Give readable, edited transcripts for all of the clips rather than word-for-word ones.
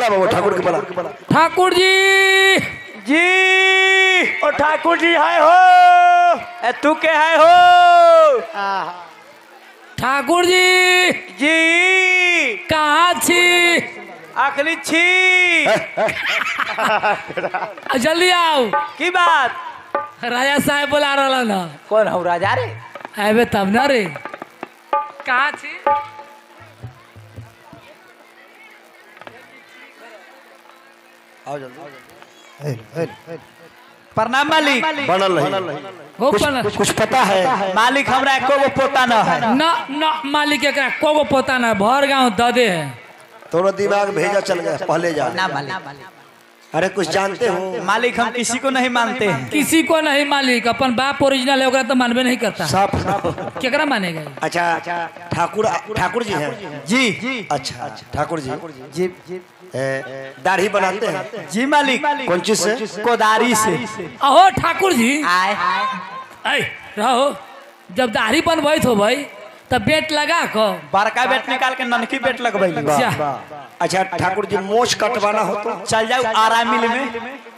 बोला बाबू ठाकुर के बोला। ठाकुर जी जी ओ ठाकुर जी हाय हो। ए तू के है हो ठाकुर जी जी कहाँ छी आखिरी छी जल्दी आओ की बात राजा साहब बुला रहा ना। कौन हो राजा रे अबे तब ना रे कहाँ छी आओ जल्दी। प्रणाम मालिक बनल रही कुछ पता है मालिक हमरा एको गो पोता न है ना ना मालिक एकरा कोगो पोता ना भर गांव ददे है। तोरो दिमाग भेजा चल गया पहले जा। ना मालिक अरे कुछ जानते हो मालिक हम किसी को नहीं मानते हैं किसी को नहीं मालिक अपन बाप ओरिजिनल है ओकरा तो मानबे नहीं करता। साफ केकरा मानेगा अच्छा ठाकुर जी हैं जी अच्छा ठाकुर जी जी दाढ़ी बनाते हैं जी मालिक कौन चीज से कोदारी से अहो ठाकुर जी आए ऐ रहो जब दाढ़ी बनबैत हो भाई तब बेट लगा को बड़का बेट निकाल के ननकी बेट लगबैली अच्छा ठाकुर जी मोछ कटवाना हो तो चल जाओ आरा मिल में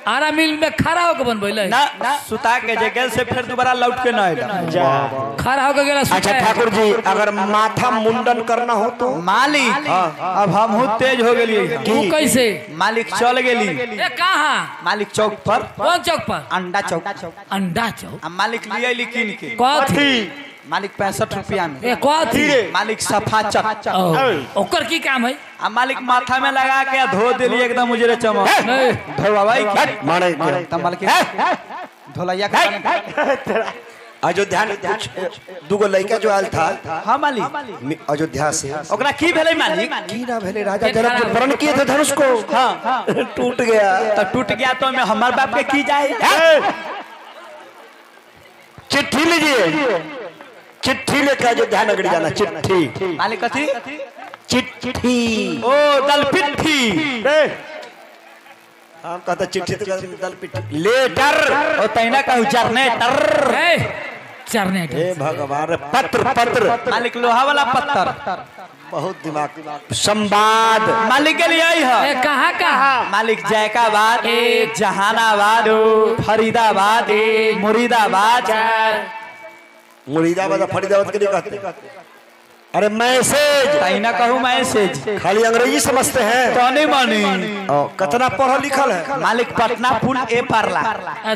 आरा मिल में खड़ा होकर बनबैले ना सुता के जे गेल से फिर दोबारा लौट के न आएगा खड़ा होकर गेला अच्छा ठाकुर जी अगर माथा मुंडन करना हो तो मालिक अब हम तेज हो गेलिए तू कैसे मालिक चल गेली ए कहाँ मालिक चौक पर कौन चौक पर अंडा चौक अंडा चौक अब मालिक लिए कीन के कथी मालिक 65 रुपया में ए कथी मालिक सफा चक ओकर की काम है अब मालिक माथा में लगा के धो देली एकदम उजरे चमक नहीं धोवाई मारे तमल के धोलैया का अयोध्या में दूगो लड़का जो आयल था हां मालिक अयोध्या से ओकरा की भेलै मालिक की ना भेले राजा जनक जो वर्ण किए थे धनुष को हां टूट गया तो टूट गया तो मैं हमार बाप के की जाए चिट्ठी लीजिए चिट्ठी लेकर अयोध्या नगरी जाना चिट्ठी मालिक कथी चिट्ठी ओ दलपिट्ठी हम कहता चिट्ठी तो दलपिट्ठी लेटर ओ तैना कहू जरनेटर ए चरनेट हे भगवान पत्र मालिक लोहा वाला पत्थर बहुत दिमाग संवाद मालिक के लिए आई है ए कहाँ कहाँ मालिक जैकाबाद जहानाबाद फरीदाबाद मुरीदाबाद मुरीदाबाद फरीदाबाद के लिए कहते अरे मैसेज तैना कहू मैसेज खाली अंग्रेजी समझते हैं तो नहीं मानी कितना पढ़ा लिखल है मालिक पटना पुल ए पारला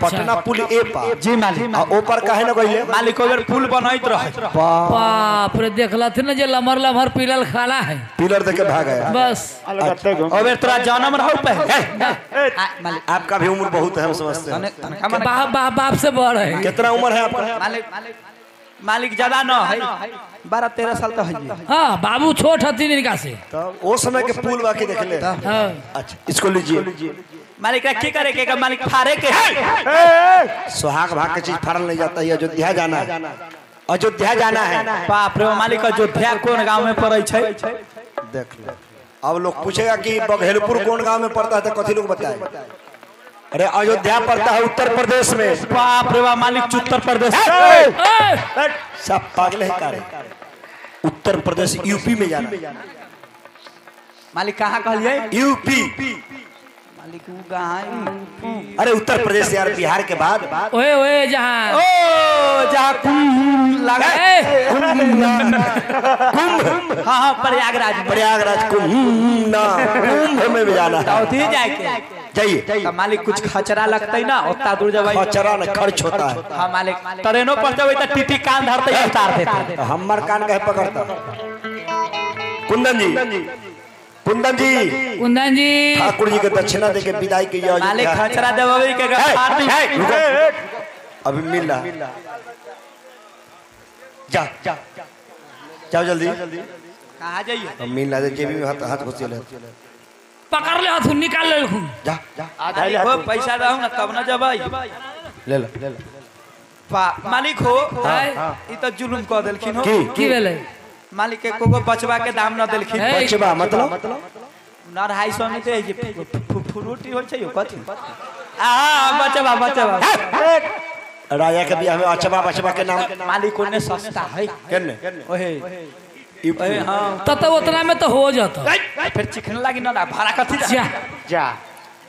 पटना पुल ए पार जी मालिक ऊपर काहे न गइले मालिक अगर पुल बनैत रहे बाप रे देखला थे ना जे लमर लमर पिलल खाला है पिलर देके भाग गया बस अबे तोरा जन्म रहू पहले मालिक आपका भी उम्र बहुत है हम समझते हैं बाप बाप बाप से बड़ है कितना उम्र है आपका मालिक ज्यादा न है 12-13 साल तो है हाँ बाबू छोट हथिन इनका से तो वो समय के पुल बाकी देख ले हाँ अच्छा इसको लीजिए मालिक का की करे के मालिक फाड़े के सुहाग भाग के चीज फाड़ल नहीं जाता है अयोध्या जाना है अयोध्या जाना है बाप रे मालिक अयोध्या कौन गांव में पड़े छै देख लो अब लोग पूछेगा कि बघेलपुर कौन गांव में पड़ता है तो कथी लोग बताए अरे अयोध्या पड़ता है उत्तर प्रदेश में बाप रे मालिक उत्तर प्रदेश सब पागल है कार उत्तर प्रदेश यूपी में जाना मालिक कहाँ कहलिए यूपी मालिक वो कहाँ अरे उत्तर प्रदेश यार बिहार के बाद ओए ओए जहाँ ओ जहाँ कुंभ लगा कुंभ हाँ प्रयागराज कुंभ में भी जाना है जाके जाइए तो मालिक कुछ खचरा लगता है ना उतना दूर जब खचरा न खर्च होता है हाँ मालिक ट्रेनों पर जब तो टीटी कान धरते उतार देते हमार कान कहे पकड़ता कुंदन जी कुंदन जी ठाकुर जी के दक्षिणा दे के विदाई की मालिक खचरा देवे के अभी मिल रहा जाओ जल्दी कहाँ जाइए मिल रहा जेबी में हाथ घुस ले पकड़ ले हाथ निकाल ले जा पैसा रहू ना तब ना जब ले लो मालिक हो ई तो जुलुम कह देलखिन हो की भेले मालिक के कोगो बचवा के दाम न देलखिन बचवा मतलब न 250 में दे जे फ्रूटी हो छै कथि बचवा राजा के बियाह में अचबा बचबा के नाम मालिक ने सस्ता है केने ओहे अरे हाँ तो उतना में तो हो जाता। फिर चिकन लगी ना भाड़ा कथी जा जा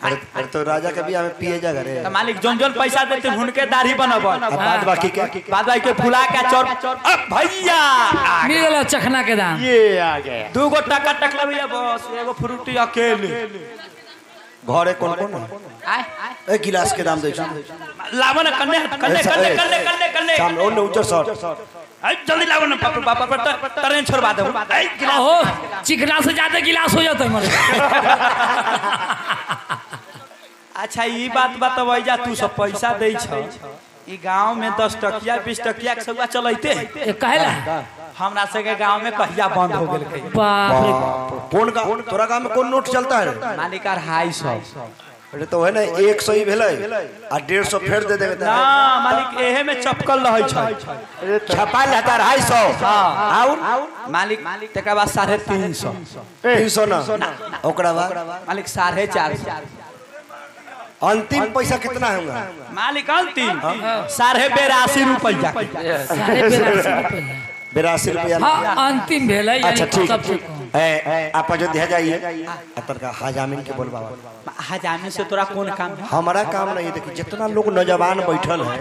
अरे तो राजा के बियाह में पिए जा घरे। मालिक जोन जोन पैसा देते हुनके दाढ़ी बनब बाद बाकी के बाद भाई के फुला के चौर भैया मिल चखना के दाम ये आ गया। 2 गो टका टकला भैया बस एगो फ्रूटी अकेले घरे कौन कौन आय ए गिलास के दाम दे छ लावन कन्ने कन्ने कन्ने कन्ने कन्ने कन्ने सामने ओने उच्च सर आई जल्दी लावन पापा पर ट्रेन छोड़वा दो आई गिलास हो चिकना से ज्यादा गिलास हो जाता है। अच्छा ई बात बताबै जा तू सब पैसा दे छ ई गांव में 10 टकिया 20 टकिया के सब चलैते कहला हमरा से के गांव में कहिया बंद हो गेल बाप रे बाप। कौन गांव तोरा गांव में कौन नोट चलता है? मालिक आर हाई सब अरे तो है ना 100 ही भेलै आ 150 फेर दे देबे ना मालिक एहे में चपकल रहै छै छपा लेता 250 हां और मालिक तकर बाद 350 300 ना ओकरा बाद मालिक 450 अंतिम पैसा कितना होगा? मालिक अंतिम 82 रुपया 82 रुपया। हाँ अंतिम भेल है। अच्छा ठीक सबसे है। आप अयोध्या जाइए अतर का हजामिन के बोलबाबा हजामे से तोरा कौन काम है? हमारा काम नहीं है। देखिए जितना लोग नौजवान बैठल है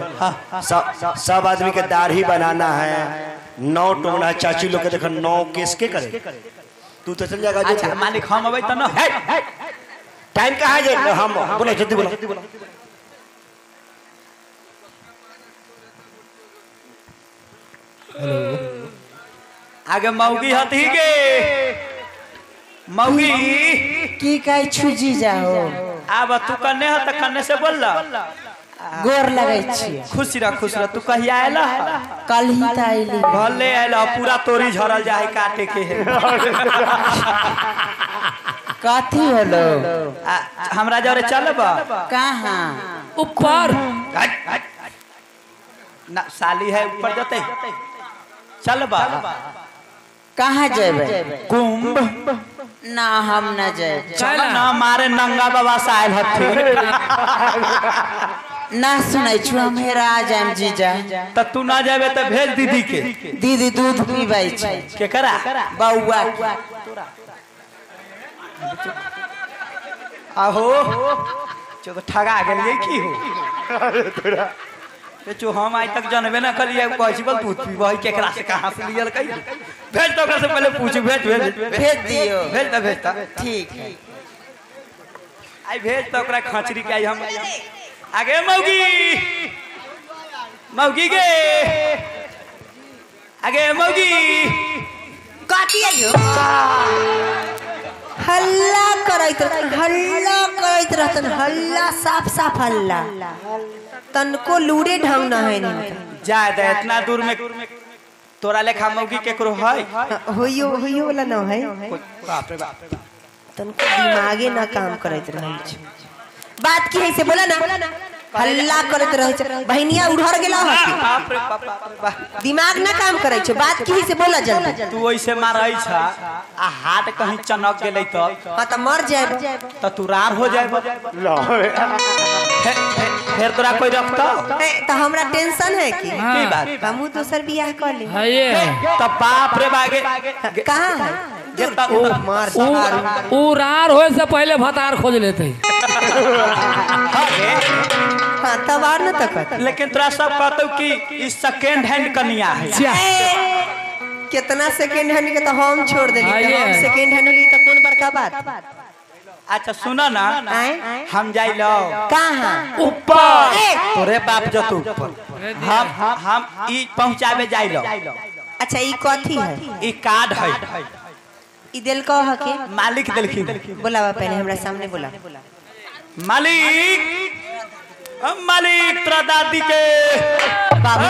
सब आदमी के दाढ़ी बनाना है, 9 टोना है। चाची लोग के देखो 9 केस के करे तू तो चल जाएगा। अच्छा मालिक हम अबै त न टाइम कहाँ है? हम बोलो जल्दी बोलो। आगे मौगी हती गे मौगी की कहे छुजी जाओ आब तू कन्ने ह त कन्ने से बोल गोर लगै छी। खुश रह तू कहिया आयला कल ही त आइली भले आयला पूरा तोरी झरल जाए काटे के है। कथी होलो हमरा जरे चलब कहाँ ऊपर ना साली है ऊपर जते चलबा कहाँ जेबे कुंभ ना हम न जेबे चल ना मारे नंगा बाबा से आयल हथिन ना सुनै छु हम हेरा जाम जीजा त तू ना जाबे त भेज दीदी के दीदी दूध पीबै छै के करा बौआ आहो चो ठगा गेलिए की हो चो हम आज तक जानबे ना कलिए कहै बोल दूध पीबै केकरा से कहां से लियल कहि भेज तो ओकरा से पहले पूछ भेज दियो भेज त ठीक है आई भेज तो ओकरा खचरी के आई हम आगे मौगी गे आगे मौगी कथी आइयो हल्ला करैत रहतन हल्ला साफ हल्ला तनको लूरे ढंग न है जा दे इतना दूर में तोरा लेखा मौगी केकरो है होइयो वाला न है बाप रे बाप तनको दिमागे न काम करैत रहै छै। बात की है से बोला ना हल्ला करत रहै छै बहनिया उधर गेला होती बाप रे बाप दिमाग न काम करै छै। बात की है से बोला जल्दी तू ऐसे मारै छ आ हाथ कहीं चनक गेलै त हां त मर जाएब त तू रार हो जाएब फिर तोरा कोई रखता त हमरा टेंशन है कि की बात हमहू दोसर बियाह कर ले है ये त बाप रे बागे कहां है जेता ओ मार उ रार होए से पहले भतार खोज लेते। हां तब और न तक लेकिन तोरा सब कहतौ कि ई सेकंड हैंड कनिया है कितना सेकंड हैंड के तो हम छोड़ देली हम सेकंड हैंड ली त कोन बड़का बात। अच्छा सुना ना हम जाई लो कहां ऊपर तोरे बाप जतू ऊपर हम ई पहुंचावे जाई लो। अच्छा ई कथी है ई कार्ड है ई दिल को है के मालिक दिलखिन बुलावा पहले हमरा सामने बुला मालिक तोरा दादी के बाबू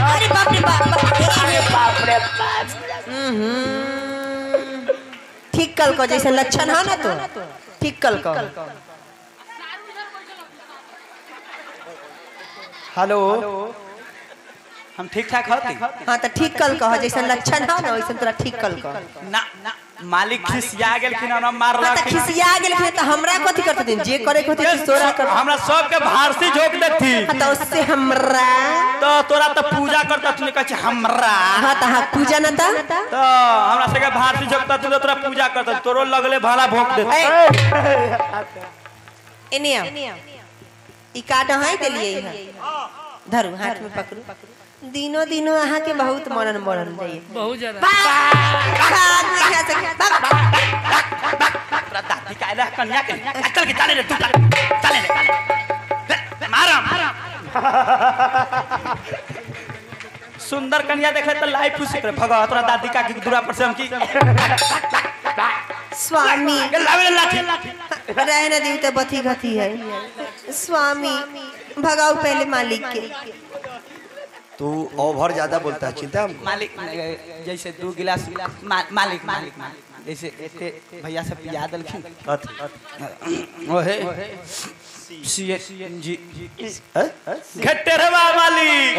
अरे बाप रे बाप ठीक कल को जैसे लक्षण है ना तो ठीक कल को हेलो हम ठीक ठाक होती हाँ तो ठीक कल कह जैसा लक्षण हो ना वैसा तोरा ठीक कल कह ना मालिक खिसिया गेल कि ना मारला हाँ तो खिसिया गेल कि तो हमरा कथी करते दिन जे करे होती तू तोरा कर हमरा सब के भारसी झोक देती हाँ तो उससे हमरा तो तोरा तो पूजा करता तूने कह हमरा हाँ तो हाँ पूजा ना था तो हमरा से के भारसी झोकता तू तोरा पूजा करता तोरो लगले भाड़ा भोंक दे एनिया ई काट है के लिए है धरू हाथ में पकड़ू दिनों दिनों अहाँ के बहुत मरण मरण जाइए बहुत ज्यादा दादी कायदा कन्या के चल के चले रे तू चले रे मारा सुंदर कन्या देखे तो लाइफ खुशी करे भगवा तोरा दादी का की दूरा पर से हम की स्वामी लावे लाठी रहने दी तो बथी घथी है स्वामी भगाओ पहले मालिक के तू ओवर ज्यादा बोलता है चिंता हमको मालिक जैसे 2 गिलास मालिक जैसे एते भैया से पिया दलखिन ओहे जी घट्टे रवा मालिक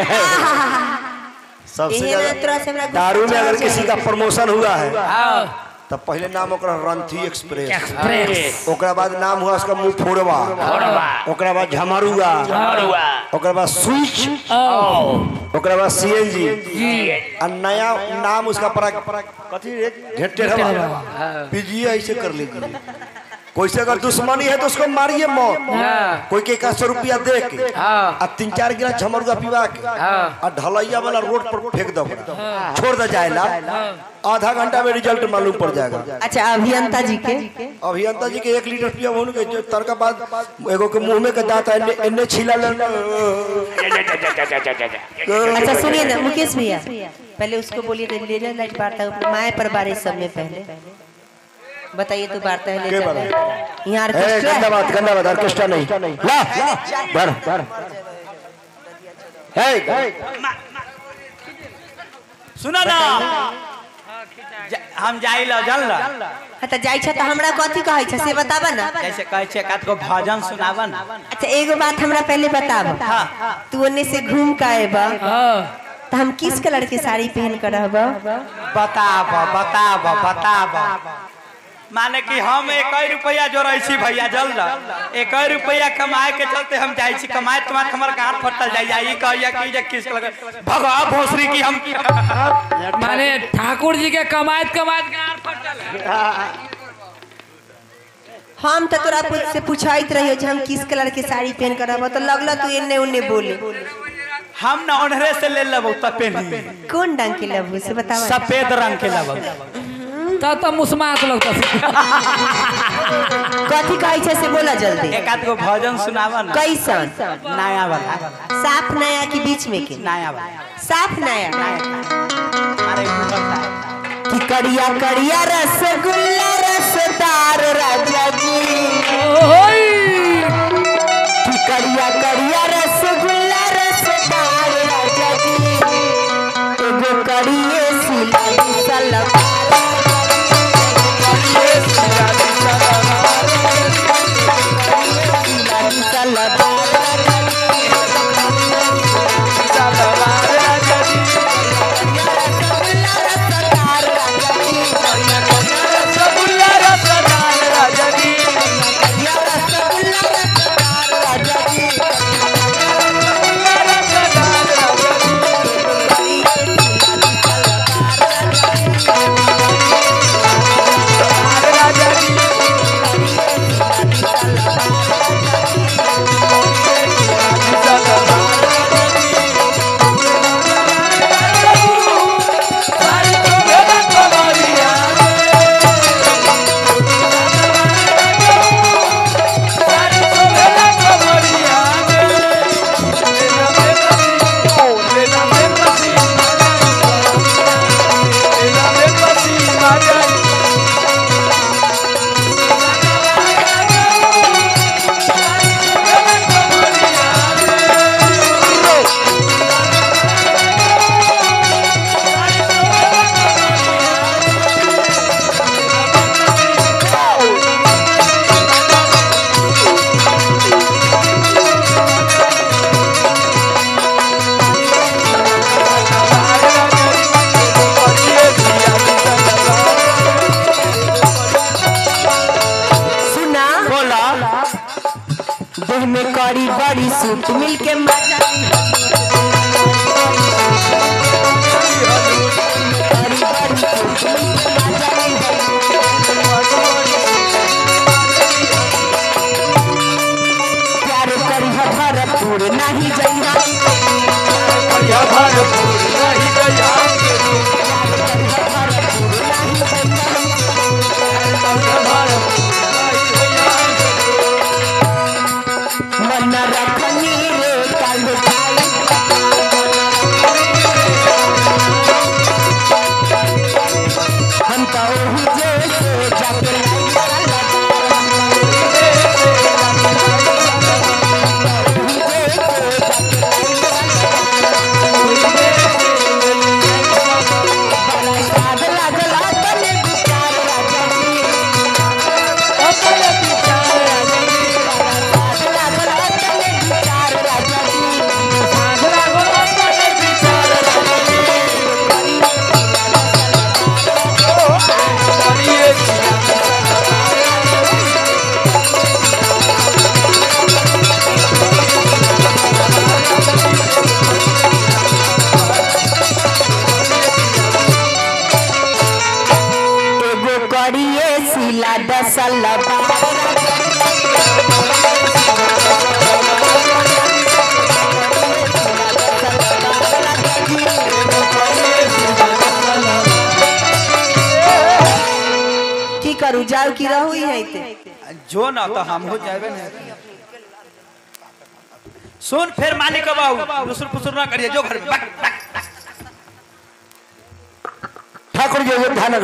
सबसे यही ना तोरा से ज्यादा हमरा दारू में अगर किसी का प्रमोशन हुआ है तब पहले नाम ओकरा रणथी एक्सप्रेस ओकरा बाद नाम हुआ उसका मुंह फोड़वा ओकरा बाद झमरुआ ओकरा बाद स्विच ओकरा बाद सीएनजी और नया नाम उसका परा कथी घेटे रवा पीजिए ऐसे कर लीजिए कोई से अगर दुश्मनी है तो उसको मारिए मौत कोई के 100 रुपया दे के और 3-4 गिलास झमरुआ पिवा के और ढलैया वाला रोड पर फेंक दो छोड़ दे जाएला आधा घंटा में रिजल्ट मालूम पड़ जाएगा अच्छा अभियंता जी के 1 लीटर पिया होने के तरका बाद एगो के मुंह में के दांत एने छिला ले अच्छा सुनिए ना मुकेश भैया पहले उसको बोलिए ले जा लाइट बांटता हूँ माए पर बारिश सब में पहले बताइए तू बांटता है ले चल यहाँ गंदा बात ऑर्केस्ट्रा नहीं ला भर सुना ना हम जाई ला जल ला हाँ तो जाई छ तो हमरा कथी कहै छ से बताबा ना जैसे कहै छे कात को भजन सुनावन अच्छा एगो बात हमरा पहले बताब तू ओने से घूम के आएबा तो हम किस कलर की साड़ी पहन कर रहबा बताब माने कि हम 1 रुपया जोड़ै छी भैया जल्द 1 रुपया कमाए के चलते हम जाई छी कमाए तुम्हारे हमर गांठ फटल जाई कहया कि जे किस लगे भगवा भोसरी की हम माने ठाकुर जी के कमाइत गांठ फटल हम तो तोरा से पूछाइत रहियो जे हम किस कलर की साड़ी पहन कर रहबा तो लगला तू एने ओने बोले हम ना ओनहरे से ले लेबो त पहनी कौन रंग के लेबो से बतावा सफेद रंग के लेबो तो मुस्मात लगता कथी कहै छै से बोला जल्दी एक आध गो भजन सुनावा ना कैसन नया वाला साफ नया की बीच में के नया वाला साफ नया अरे कि करिया करिया रसगुल्ला रसदार राजा जी कि करिया करिया रसगुल्ला रसदार राजा जी एगो करिए सिलाई सलवार में कड़ी बड़ी सूट मिल के मजा प्यार करी भरपूर नहीं जइहा मन रखनी रे काल हम तो ओही जैसे जाके सिला दसल की करू जाओ की रहू है जो ना तो हम हो जाए ना। सुन फिर मालिक बाबू दूसर पुसर ना करिए जो घर में ठाकुर जी ध्यान